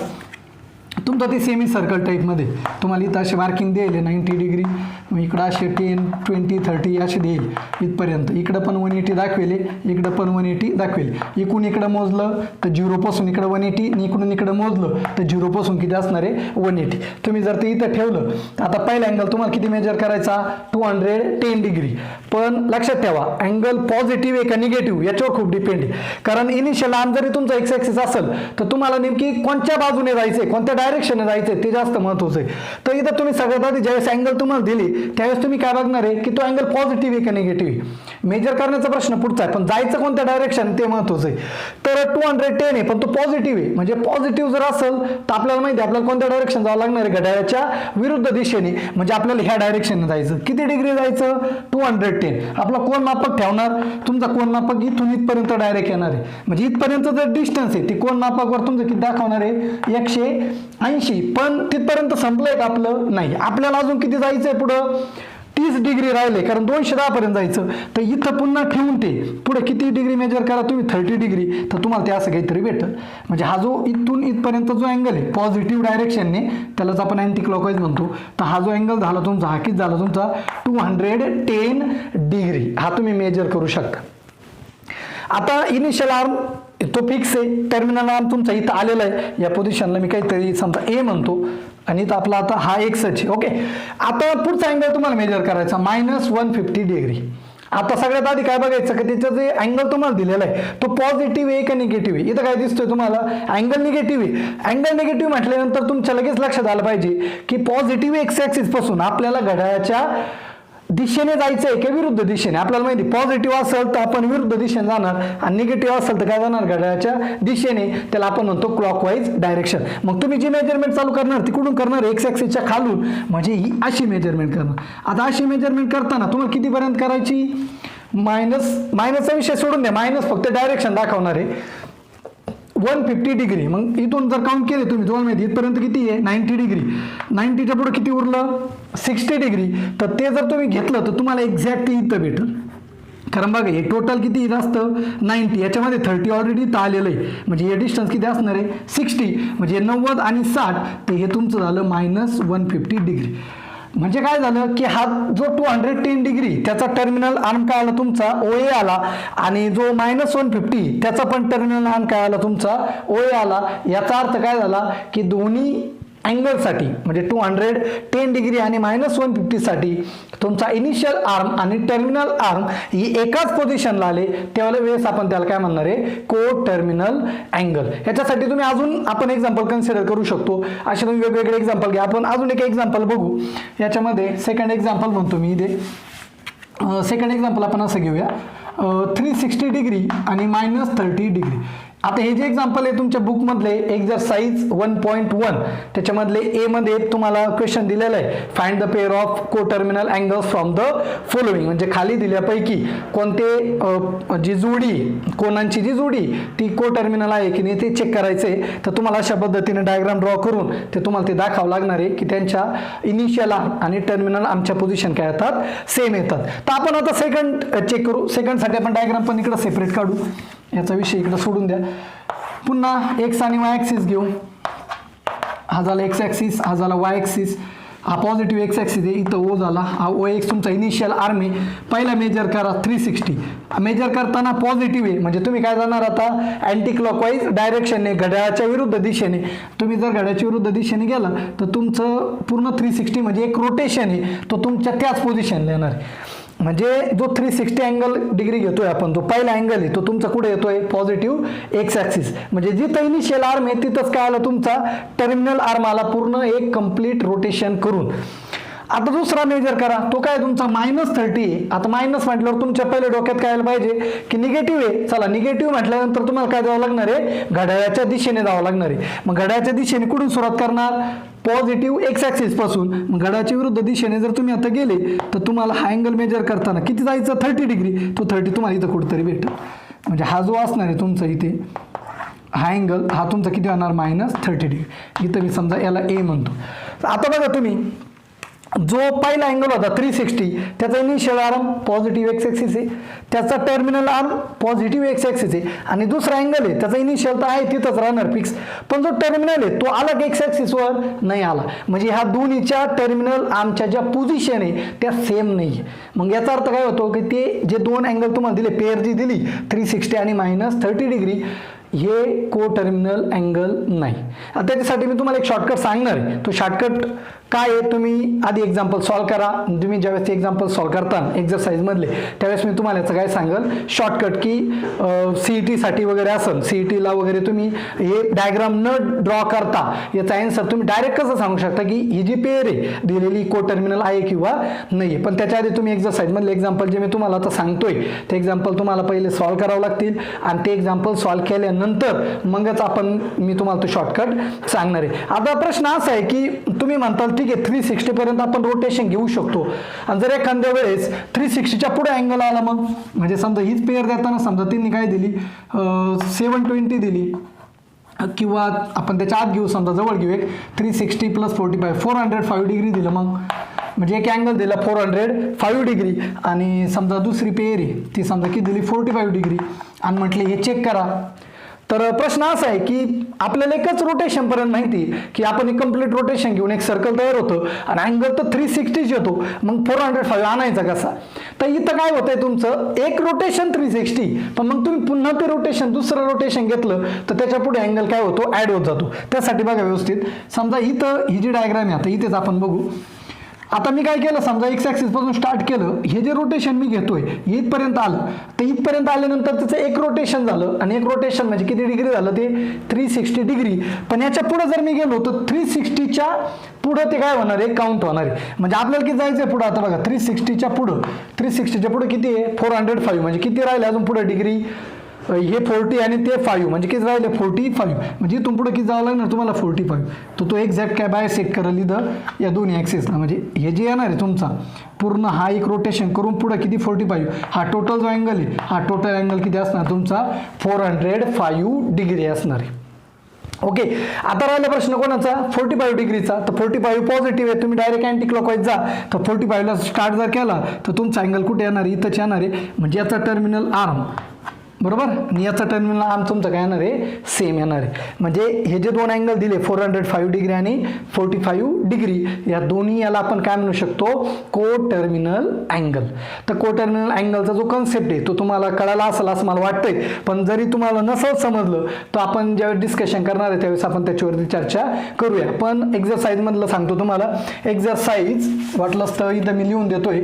तुमचा ते सेमी सर्कल टाईपमध्ये तुम्हाला इथं असे मार्किंग देईल 90 डिग्री, इकडं असे 10, 20, 30 असे देईल इथपर्यंत. इकडं पण 180 दाखवेले, इकडं पण 180 दाखवेले. इकडून इकडं मोजलं तर 0 पासून इकडं 180, आणि इकडून इकडं मोजलं तर 0 पासून किती असणार आहे 180. तुम्ही जर ते इथं ठेवलं, आता पहिला अँगल तुम्हाला किती मेजर करायचा 210 डिग्री. पण लक्षात ठेवा अँगल पॉझिटिव्ह आहे का निगेटिव्ह याच्यावर खूप डिपेंड आहे, कारण इनिशियल आर्म जरी तुमचा एक्स ॲक्सिस असेल तर तुम्हाला नेमकी कोणत्या बाजूने जायचंय, कोणत्या डायरेक्शन जायचंय ते जास्त महत्त्वाचं आहे. तर इथं तुम्ही सगळ्यात आधी ज्यावेळेस अँगल तुम्हाला दिली त्यावेळेस तुम्ही काय बघणार आहे की तो अँगल पॉझिटिव्ह आहे का निगेटिव्ह आहे. मेजर करण्याचा प्रश्न पुढचा आहे, पण जायचं कोणत्या डायरेक्शन ते महत्त्वाचं आहे. तर 210 आहे पण तो पॉझिटिव्ह आहे, म्हणजे पॉझिटिव्ह जर असेल तर आपल्याला माहिती आहे आपल्याला कोणत्या डायरेक्शन जावं लागणार आहे, घड्याळाच्या विरुद्ध दिशेने, म्हणजे आपल्याला ह्या डायरेक्शनने जायचं. किती डिग्री जायचं 210. आपला कोन मापक ठेवणार, तुमचा कोन मापक इथून इथपर्यंत डायरेक्ट येणार आहे, म्हणजे इथपर्यंत जर डिस्टन्स आहे ती कोन मापकवर तुमचं किती दाखवणार आहे 180. पण तिथपर्यंत संपलंय का आपलं, नाही, आपल्याला अजून किती जायचंय पुढं 30 डिग्री राहिले, कारण 210 पर्यंत जायचं. तर इथं पुन्हा ठेवून ते पुढे किती डिग्री मेजर करा तुम्ही 30 डिग्री, तर तुम्हाला ते असं काहीतरी भेटल. म्हणजे हा जो इथून इथपर्यंत जो अँगल आहे पॉझिटिव्ह डायरेक्शनने त्यालाच आपण अँटी क्लॉकवाईज म्हणतो. तर हा जो अँगल झाला तुमचा, हा किती झाला तुमचा 210 डिग्री, हा तुम्ही मेजर करू शकता. आता इनिशियल आर्म तो फिक्स आहे. टर्मिनल आर्म तुमचा इथं आलेला आहे, या पोझिशनला मी काहीतरी समजा ए म्हणतो आणि इथं आपला आता हा एक्सच आहे. ओके, आता पुढचा अँगल तुम्हाला मेजर करायचा -150 डिग्री. आता सगळ्यात आधी काय बघायचं की त्याचा जे अँगल तुम्हाला दिलेला आहे तो पॉझिटिव्ह आहे का निगेटिव्ह आहे. इथं काय दिसतोय तुम्हाला, अँगल निगेटिव्ह आहे. अँगल निगेटिव्ह म्हटल्यानंतर तुमच्या लगेच लक्षात आलं पाहिजे की पॉझिटिव्ह एक्स ॲक्सिस पासून आपल्याला घड्याळाच्या दिशेने जायचं आहे की विरुद्ध दिशेने. आपल्याला माहिती पॉझिटिव्ह असेल तर आपण विरुद्ध दिशेने जाणार आणि निगेटिव्ह असेल तर काय जाणार, घड्याळाच्या दिशेने. त्याला आपण म्हणतो क्लॉकवाईज डायरेक्शन. मग तुम्ही जी मेजरमेंट चालू करणार ती कुठून करणार, एक्स ॲक्सिसच्या खालून, म्हणजे ही अशी मेजरमेंट करणार. आता अशी मेजरमेंट करताना तुम्हाला कितीपर्यंत करायची, मायनसचा विषय सोडून द्या, मायनस फक्त डायरेक्शन दाखवणार आहे 150 डिग्री. मग इथून जर काउंट केले तुम्ही, तुम्हाला माहिती इथपर्यंत किती आहे 90 डिग्री. 90च्या पुढे किती उरलं 60 डिग्री. तर ते जर तुम्ही घेतलं तर तुम्हाला एक्झॅक्टली इथं भेटेल. कारण बघा हे टोटल किती असतं 90, याच्यामध्ये 30 ऑलरेडी इथं आलेलं आहे, म्हणजे हे डिस्टन्स किती असणार आहे 60, म्हणजे 90 आणि 60 ते हे तुमचं झालं -150 डिग्री. म्हणजे काय झालं की हा जो 210 डिग्री त्याचा टर्मिनल आर्म काय आला तुमचा OA आला, आणि जो -150 त्याचा पण टर्मिनल आर्म काय आला तुमचा OA आला. याचा अर्थ काय झाला की दोन्ही अँगलसाठी म्हणजे 210 डिग्री आणि -150 साठी तुमचा इनिशियल आर्म आणि टर्मिनल आर्म ही एकाच पोझिशनला आले, त्यावेळेस आपण त्याला काय म्हणणार आहे, को टर्मिनल अँगल. याच्यासाठी तुम्ही अजून आपण एक्झाम्पल कन्सिडर करू शकतो. असे तुम्ही वेगवेगळे एक्झाम्पल घ्या. आपण अजून एक एक्झाम्पल बघू. याच्यामध्ये सेकंड एक्झाम्पल म्हणतो मी इथे. सेकंड एक्झाम्पल आपण असं घेऊया 360 डिग्री आणि -30 डिग्री. आता हे जे एक्झाम्पल आहे तुमच्या बुकमधले एक्झरसाइज 1.1 त्याच्यामधले ए मध्ये तुम्हाला क्वेश्चन दिलेला आहे, फाइंड द पेअर ऑफ को terminal angles from the following. म्हणजे खाली दिल्यापैकी कोणते जी जोडी कोणांची जी जोडी ती को टर्मिनल आहे की नाही ते चेक करायचे. तर तुम्हाला अशा पद्धतीने डायग्राम ड्रॉ करून ते तुम्हाला ते दाखवावं लागणार आहे की त्यांच्या इनिशियल आर्म आणि टर्मिनल आर्मच्या पोझिशन काय येतात, सेम येतात. तर आपण आता सेकंड चेक करू. सेकंडसाठी आपण डायग्राम पण इकडे सेपरेट काढू, याचा विषय इकडे सोडून द्या. पुन्हा एक्स आणि वाय ॲक्सिस घेऊ. हा झाला एक्स ॲक्सिस, हा झाला वाय ॲक्सिस. हा पॉझिटिव्ह एक्स ॲक्सिस आहे, इथं ओ झाला. हा ओ एक्स तुमचा इनिशियल आर्म आहे. पहिला मेजर करा 360. मेजर करताना पॉझिटिव्ह आहे म्हणजे तुम्ही काय जाणार आता अँटी क्लॉकवाईज डायरेक्शनने, घड्याळाच्या विरुद्ध दिशेने. तुम्ही जर घड्याळाच्या विरुद्ध दिशेने गेला तर तुमचं पूर्ण 360 म्हणजे एक रोटेशन आहे तो तुमच्या त्याच पोझिशनला येणार आहे. म्हणजे जो 360 अँगल डिग्री घेतोय आपण, तो पहिला अँगल आहे तो तुमचा कुठे येतोय पॉझिटिव्ह एक्स ॲक्सिस. म्हणजे जिथं इनिशियल आर्म आहे तिथंच काय आलं तुमचा टर्मिनल आर्म आला, पूर्ण एक कंप्लीट रोटेशन करून. आता दुसरा मेजर करा, तो काय तुमचा -30 आहे. आता मायनस म्हटल्यावर तुमच्या पहिले डोक्यात काय आलं पाहिजे की निगेटिव्ह आहे. चला निगेटिव्ह म्हटल्यानंतर तुम्हाला काय जावं लागणार आहे, घड्याळाच्या दिशेने जावं लागणार आहे. मग घड्याळाच्या दिशेने कुठून सुरुवात करणार, पॉझिटिव्ह एक्स ॲक्सिस पासून. मग घड्याळाच्या विरुद्ध दिशेने जर तुम्ही आता गेले तर तुम्हाला हा अँगल मेजर करताना किती जायचं 30 डिग्री. तो 30 तुम्हाला इथं कुठेतरी भेटेल. म्हणजे हा जो असणार आहे तुमचा इथे हा अँगल हा तुमचा किती होणार -30 डिग्री. इथं मी समजा याला ए म्हणतो. आता बघा तुम्ही जो पहिला अँगल होता 360 त्याचा initial arm positive x axis आहे, त्याचा terminal arm positive x axis आहे, आणि दुसरा अँगल आहे त्याचा इनिशियल तर आहे तिथंच राहणार फिक्स, पण जो टर्मिनल आहे तो आला एक्स ॲक्सिसवर नाही आला. म्हणजे ह्या दोन्हीच्या टर्मिनल आर्मच्या ज्या पोझिशन आहे त्या सेम नाही आहे. मग याचा अर्थ काय होतो की ते जे दोन अँगल तुम्हाला दिले, पेअर जी दिली 360 आणि -30 डिग्री, हे को टर्मिनल अँगल नाही. आता त्याच्यासाठी मी तुम्हाला एक शॉर्टकट सांगणार आहे. तो शॉर्टकट काय आहे, तुम्ही आधी एक्झाम्पल सॉल्व्ह करा. तुम्ही ज्यावेळेस ते एक्झाम्पल सॉल्व्ह करता एक्झरसाइजमधले त्यावेळेस मी तुम्हाला याचं काय सांगेल शॉर्टकट की CET वगैरे असेल, CETला वगैरे तुम्ही हे डायग्राम न ड्रॉ करता याचा आन्सर तुम्ही डायरेक्ट कसं सांगू शकता की ही जी पेअर आहे दिलेली को टर्मिनल आहे किंवा नाही आहे. पण त्याच्या आधी तुम्ही एक्झरसाइजमधले एक्झाम्पल जे मी तुम्हाला आता सांगतोय ते एक्झाम्पल तुम्हाला पहिले सॉल्व्ह करावं लागतील, आणि ते एक्झाम्पल सॉल्व्ह केल्यानंतर मगच मी तुम्हाला तो शॉर्टकट सांगणार आहे. आता प्रश्न असा आहे की तुम्ही म्हणताल ठीक आहे 360 पर्यंत आपण रोटेशन घेऊ शकतो, आणि जर एखाद्या वेळेस 360च्या पुढे अँगल आला मग, म्हणजे समजा हीच पेअर देताना समजा त्यांनी काय दिली 720 दिली, किंवा आपण त्याच्या आत घेऊ समजा जवळ घेऊ एक 360 + 45 405 डिग्री दिलं. मग म्हणजे एक अँगल दिला 405 डिग्री, आणि समजा दुसरी पेअर आहे ती समजा किती दिली 45 डिग्री, आणि म्हटले हे चेक करा तर प्रश्न असा आहे की आपल्याला एकच रोटेशन पर्यंत माहिती की आपण एक कम्प्लीट रोटेशन घेऊन एक सर्कल तयार होतं आणि अँगल तर 360 येतो, मग 405 आणायचा कसा? तर इथं काय होतंय तुमचं एक रोटेशन 360, पण मग तुम्ही पुन्हा ते रोटेशन दुसरं रोटेशन घेतलं तर त्याच्या पुढे अँगल काय होतो, ऍड होत जातो. त्यासाठी बघा व्यवस्थित, समजा इथं ही जी डायग्राम आहे आता इथेच आपण बघू. आता मी काय केलं, समजा एक्स ॲक्सिस पासून स्टार्ट केलं, हे जे रोटेशन मी घेतोय इथपर्यंत आलं, तर इथपर्यंत आल्यानंतर त्याचं एक रोटेशन झालं आणि एक रोटेशन म्हणजे किती डिग्री झालं ते 360 डिग्री. पण याच्या पुढे जर मी गेलो तर 360च्या पुढं ते काय होणार आहे, काउंट होणार आहे. म्हणजे आपल्याला किती जायचं आहे पुढं, आता बघा 360च्या पुढं किती आहे 405, म्हणजे किती राहिले अजून पुढे डिग्री, हे 40 आणि ते 5 म्हणजे किती राहिले 45, म्हणजे इथून पुढे किती जावं लागणार तुम्हाला 45. तो एक्झॅक्ट काय बाय सेट करेल इथं या दोन्ही ॲक्सिसला. म्हणजे हे जे येणार आहे तुमचा पूर्ण हा एक रोटेशन करून पुढे किती 45, हा टोटल जो अँगल आहे हा टोटल अँगल किती असणार तुमचा 405 डिग्री असणार आहे. ओके, आता राहिला प्रश्न कोणाचा 45 डिग्रीचा. तर 45 पॉझिटिव्ह आहे, तुम्ही डायरेक्ट अँटी क्लॉकवाईज जा. तर 45ला स्टार्ट जर केला तर तुमचा अँगल कुठे येणार आहे, इथंच येणार आहे. म्हणजे याचा टर्मिनल आर्म बरोबर आणि याचा टर्मिनल आर्म तुमचं काय येणार आहे, सेम येणार आहे. म्हणजे हे जे दोन अँगल दिले 405 डिग्री आणि 45 डिग्री, या दोन्ही याला आपण काय म्हणू शकतो, को टर्मिनल अँगल. तर को टर्मिनल अँगलचा जो कन्सेप्ट आहे तो तुम्हाला कळाला असेल असं मला वाटतंय. पण जरी तुम्हाला नसेल समजलं तर आपण ज्यावेळेस डिस्कशन करणार आहे त्यावेळेस आपण त्याच्यावरती चर्चा करूया. पण एक्झरसाइज मधलं सांगतो तुम्हाला. एक्झरसाइज वाटलंच तर इथं मी लिहून देतोय.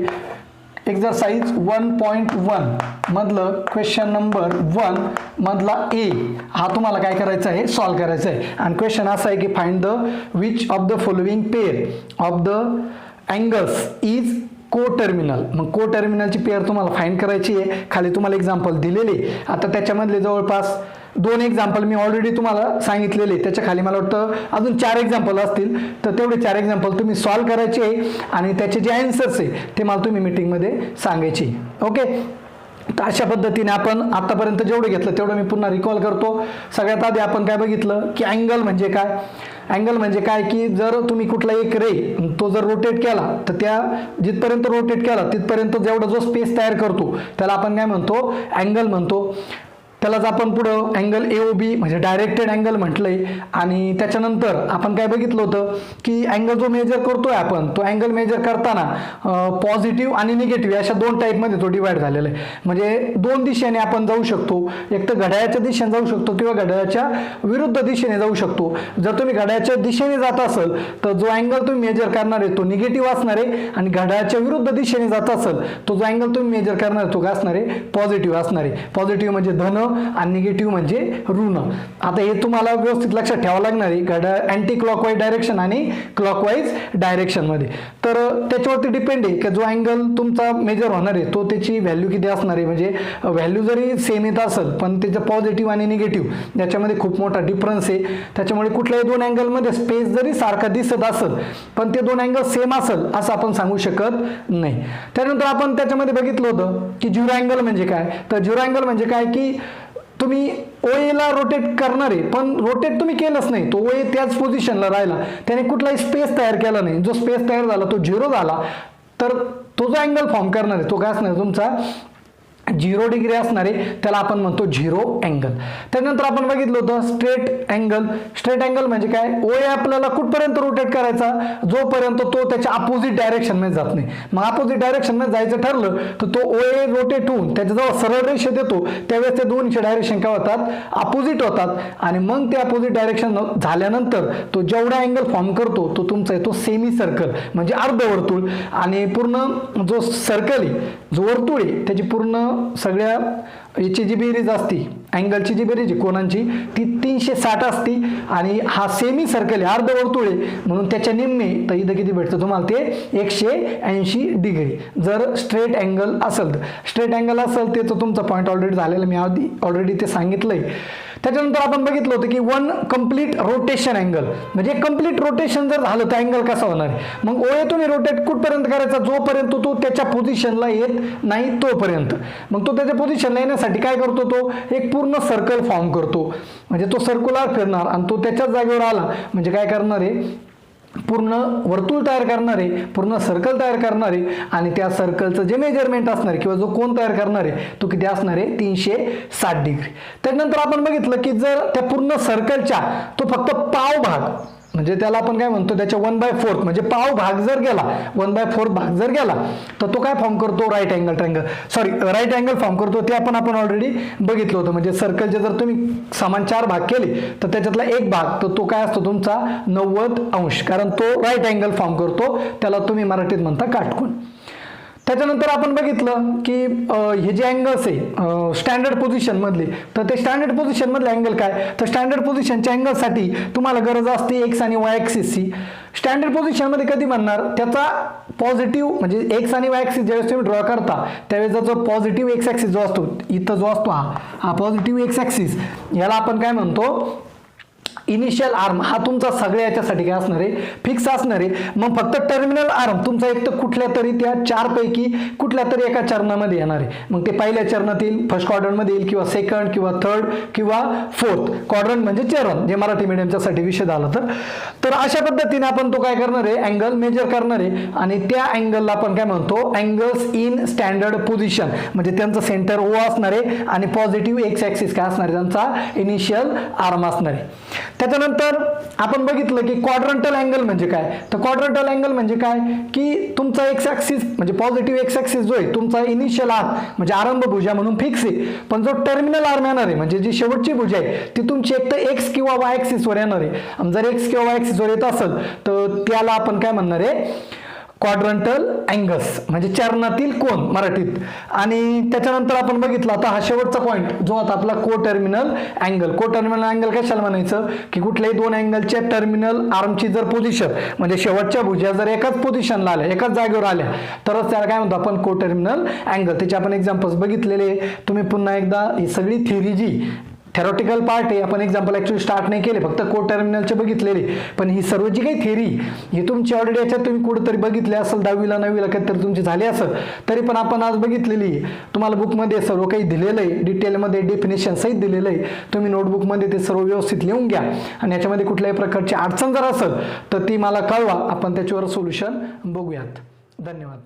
एक्झरसाइज 1.1 मधलं क्वेश्चन नंबर 1 मधला ए हा तुम्हाला काय करायचा आहे, सॉल्व करायचा आहे. आणि क्वेश्चन असा आहे की find the which of the following pair of the angles is को टर्मिनल. मग को टर्मिनलची पेअर तुम्हाला फाइंड करायची आहे. खाली तुम्हाला एक्झाम्पल दिलेले. आता त्याच्यामधले जवळपास 2 एक्झाम्पल मी ऑलरेडी तुम्हाला सांगितलेले, त्याच्या खाली मला वाटतं अजून 4 एक्झाम्पल असतील. तर तेवढे 4 एक्झाम्पल तुम्ही सॉल्व करायचे आहे आणि त्याचे जे आन्सर्स आहे ते मला तुम्ही मीटिंगमध्ये सांगायचे. ओके, तर अशा पद्धतीने आपण आतापर्यंत जेवढं घेतलं तेवढं मी पुन्हा रिकॉल करतो. सगळ्यात आधी आपण काय बघितलं की अँगल म्हणजे काय. अँगल म्हणजे काय की जर तुम्ही कुठला एक रे तो जर रोटेट केला तर त्या जिथपर्यंत रोटेट केला तिथपर्यंत जेवढा जो स्पेस तयार करतो त्याला आपण काय म्हणतो, अँगल म्हणतो. त्यालाच आपण पुढं अँगल AOB म्हणजे डायरेक्टेड अँगल म्हटलंय. आणि त्याच्यानंतर आपण काय बघितलं होतं की अँगल जो मेजर करतोय आपण तो अँगल मेजर करताना पॉझिटिव्ह आणि निगेटिव्ह अशा 2 टाईपमध्ये तो डिवाइड झालेला आहे. म्हणजे 2 दिशेने आपण जाऊ शकतो. एक तर घड्याळाच्या दिशेने जाऊ शकतो किंवा घड्याळाच्या विरुद्ध दिशेने जाऊ शकतो. जर तुम्ही घड्याळाच्या दिशेने जात असाल तर जो अँगल तुम्ही मेजर करणार आहे तो निगेटिव्ह असणार आहे. आणि घड्याळाच्या विरुद्ध दिशेने जात असाल तो जो अँगल तुम्ही मेजर करणार आहे तो काय असणार आहे, पॉझिटिव्ह असणार आहे. पॉझिटिव्ह म्हणजे धन आणि निगेटिव्ह म्हणजे ऋण. आता हे तुम्हाला व्यवस्थित लक्षात ठेवावं लागणार आहे घड्याळ अँटी क्लॉकवाईज डायरेक्शन आणि क्लॉकवाईज डायरेक्शन मध्ये. तर त्याच्यावरती डिपेंड आहे की जो अँगल तुमचा मेजर होणार आहे तो त्याची व्हॅल्यू किती असणार आहे. म्हणजे व्हॅल्यू जरी सेम येत असेल पण त्याचं पॉझिटिव्ह आणि निगेटिव्ह याच्यामध्ये खूप मोठा डिफरन्स आहे. त्याच्यामुळे कुठल्याही 2 अँगलमध्ये स्पेस जरी सारखा दिसत असेल पण ते 2 अँगल सेम असेल असं आपण सांगू शकत नाही. त्यानंतर आपण त्याच्यामध्ये बघितलं होतं की झिरो अँगल म्हणजे काय. तर झिरो अँगल म्हणजे काय की तुम्ही OA रोटेट करणार आहे पण रोटेट तुम्ही केलंच नाही, तो OA त्याच पोझिशनला राहिला, त्याने कुठलाही स्पेस तयार केला नाही. जो स्पेस तयार झाला तो 0 झाला. तर तो जो अँगल फॉर्म करणार आहे तो काय असणार तुमचा 0 डिग्री असणारे, त्याला आपण म्हणतो झिरो अँगल. त्यानंतर आपण बघितलं होतं स्ट्रेट अँगल. स्ट्रेट अँगल म्हणजे काय, OA आपल्याला कुठपर्यंत रोटेट करायचा जोपर्यंत तो त्याच्या अपोजिट डायरेक्शन मध्ये जात नाही. मग अपोजिट डायरेक्शन मध्ये जायचं ठरलं तर तो OA रोटेट होऊन त्याच्याजवळ सरळ रेषा देतो त्यावेळेस ते दोन्हीचे डायरेक्शन काय होतात, अपोजिट होतात. आणि मग ते अपोजिट डायरेक्शन झाल्यानंतर तो जेवढा अँगल फॉर्म करतो तो तुमचा आहे तो सेमी सर्कल म्हणजे अर्धवर्तुळ. आणि पूर्ण जो सर्कल आहे जो वर्तुळ आहे त्याची पूर्ण सगळ्या याची जी बेरीज असती अँगलची जी बेरीज कोणाची ती 360 असती. आणि हा सेमी सर्कल आहे अर्धवर्तुळ आहे म्हणून त्याच्या निम्मे तर इथं किती भेटतं तुम्हाला ते 180 डिग्री. जर स्ट्रेट अँगल असेल तर स्ट्रेट अँगल असेल ते तर तुमचा पॉईंट ऑलरेडी झालेला मी आधी ऑलरेडी ते सांगितलंय. त्याच्यानंतर आपण बघितलं होतं की 1 कम्प्लीट रोटेशन अँगल म्हणजे कम्प्लीट रोटेशन जर झालं तर अँगल कसा होणार आहे. मग OA तुम्ही रोटेट कुठपर्यंत करायचा जोपर्यंत तो त्याच्या पोझिशनला येत नाही तोपर्यंत. मग तो त्याच्या पोझिशनला येण्यासाठी काय करतो, तो एक पूर्ण सर्कल फॉर्म करतो. म्हणजे तो सर्क्युलर फिरणार आणि तो त्याच्याच जागेवर आला म्हणजे काय करणार आहे पूर्ण वर्तुळ तयार करणारे, पूर्ण सर्कल तयार करणारे आणि त्या सर्कलचं जे मेजरमेंट असणार किंवा जो कोन तयार करणार आहे तो किती असणार आहे 360 डिग्री. त्यानंतर आपण बघितलं की जर त्या पूर्ण सर्कलच्या तो फक्त पाव भाग म्हणजे त्याला आपण काय म्हणतो त्याच्या 1/4 म्हणजे पाव भाग जर गेला 1/4 भाग जर गेला तर तो काय फॉर्म करतो राईट अँगल फॉर्म करतो. ते आपण ऑलरेडी बघितलं होतं. म्हणजे सर्कलचे जर तुम्ही समान 4 भाग केले तर त्याच्यातला एक भाग तर तो काय असतो तुमचा 90 अंश, कारण तो राईट अँगल फॉर्म करतो. त्याला तुम्ही मराठीत म्हणता काटकोन. त्याच्यानंतर आपण बघितलं की हे जे अँगल्स आहे स्टँडर्ड पोझिशन मधले, तर ते स्टँडर्ड पोझिशन मधले अँगल काय, तर स्टँडर्ड पोझिशनच्या अँगलसाठी तुम्हाला गरज असते एक्स आणि वाय ॲक्सिसची. स्टँडर्ड पोझिशनमध्ये कधी म्हणणार त्याचा पॉझिटिव्ह म्हणजे एक्स आणि वाय ॲक्सिस ज्यावेळेस तुम्ही ड्रॉ करता त्यावेळेस जो पॉझिटिव्ह एक्स ॲक्सिस जो असतो इथं जो असतो हा पॉझिटिव्ह एक्स ॲक्सिस याला आपण काय म्हणतो इनिशियल आर्म. हा तुमचा सगळ्या याच्यासाठी काय असणार आहे फिक्स असणार आहे. मग फक्त टर्मिनल आर्म तुमचा एक तर कुठल्या तरी त्या 4 पैकी कुठल्या तरी एका चरणामध्ये येणार आहे. मग ते पहिल्या चरणात येईल, फर्स्ट क्वाड्रंटमध्ये येईल किंवा सेकंड किंवा थर्ड किंवा फोर्थ. क्वाड्रंट म्हणजे चरण जे मराठी मीडियमच्यासाठी विषय झाला तर अशा पद्धतीने आपण तो काय करणार आहे अँगल मेजर करणार आहे आणि त्या अँगलला आपण काय म्हणतो अँगल्स इन स्टँडर्ड पोझिशन. म्हणजे त्यांचं सेंटर ओ असणार आहे आणि पॉझिटिव्ह एक्स ॲक्सिस काय असणार आहे त्यांचा इनिशियल आर्म असणार आहे. त्याच्यानंतर आपण बघितलं की क्वाड्रंटल अँगल म्हणजे काय, तर क्वाड्रंटल अँगल म्हणजे काय की तुमचा एक्स ॲक्सिस म्हणजे पॉझिटिव्ह एक्स ॲक्सिस जो आहे तुमचा इनिशियल आर्म म्हणजे आरंभ भुजा म्हणून फिक्स आहे, पण जो टर्मिनल आर्म येणार आहे म्हणजे जी शेवटची भुजा आहे ती तुमची एक तर एक्स किंवा वाय ॲक्सिसवर येणार आहे. जर एक्स किंवा वाय ॲक्सिसवर येत असेल तर त्याला आपण काय म्हणणार आहे क्वाड्रंटल अँगल्स म्हणजे चरणातील कोन मराठीत. आणि त्याच्यानंतर आपण बघितलं आता हा शेवटचा पॉईंट जो आता आपला को टर्मिनल अँगल कशाला म्हणायचं की कुठल्याही दोन अँगलच्या टर्मिनल आर्मची जर पोझिशन म्हणजे शेवटच्या भुजा जर एकाच पोझिशनला आल्या एकाच जागेवर आल्या तरच त्याला काय म्हणतो आपण को टर्मिनल अँगल. त्याचे आपण एक्झाम्पल्स बघितलेले. तुम्ही पुन्हा एकदा ही सगळी थिअरी जी थेरॉटिकल पार्ट आहे आपण एक्झाम्पल ॲक्च्युली स्टार्ट नाही केले फक्त को टर्मिनलचे बघितलेले, पण ही सर्व जी काही थिअरी ही तुमची ऑलरेडी याच्यात तुम्ही कुठेतरी बघितली असेल 10वीला 9वीला काहीतरी तुमची झाली असेल तरी पण आपण आज बघितलेली आहे. तुम्हाला बुकमध्ये सर्व काही दिलेलं आहे डिटेलमध्ये डेफिनेशन सहित दिलेलं आहे. तुम्ही नोटबुकमध्ये ते सर्व व्यवस्थित लिहून घ्या आणि याच्यामध्ये कुठल्याही प्रकारची अडचण जर असेल तर ती मला कळवा, आपण त्याच्यावर सोल्युशन बघूयात. धन्यवाद.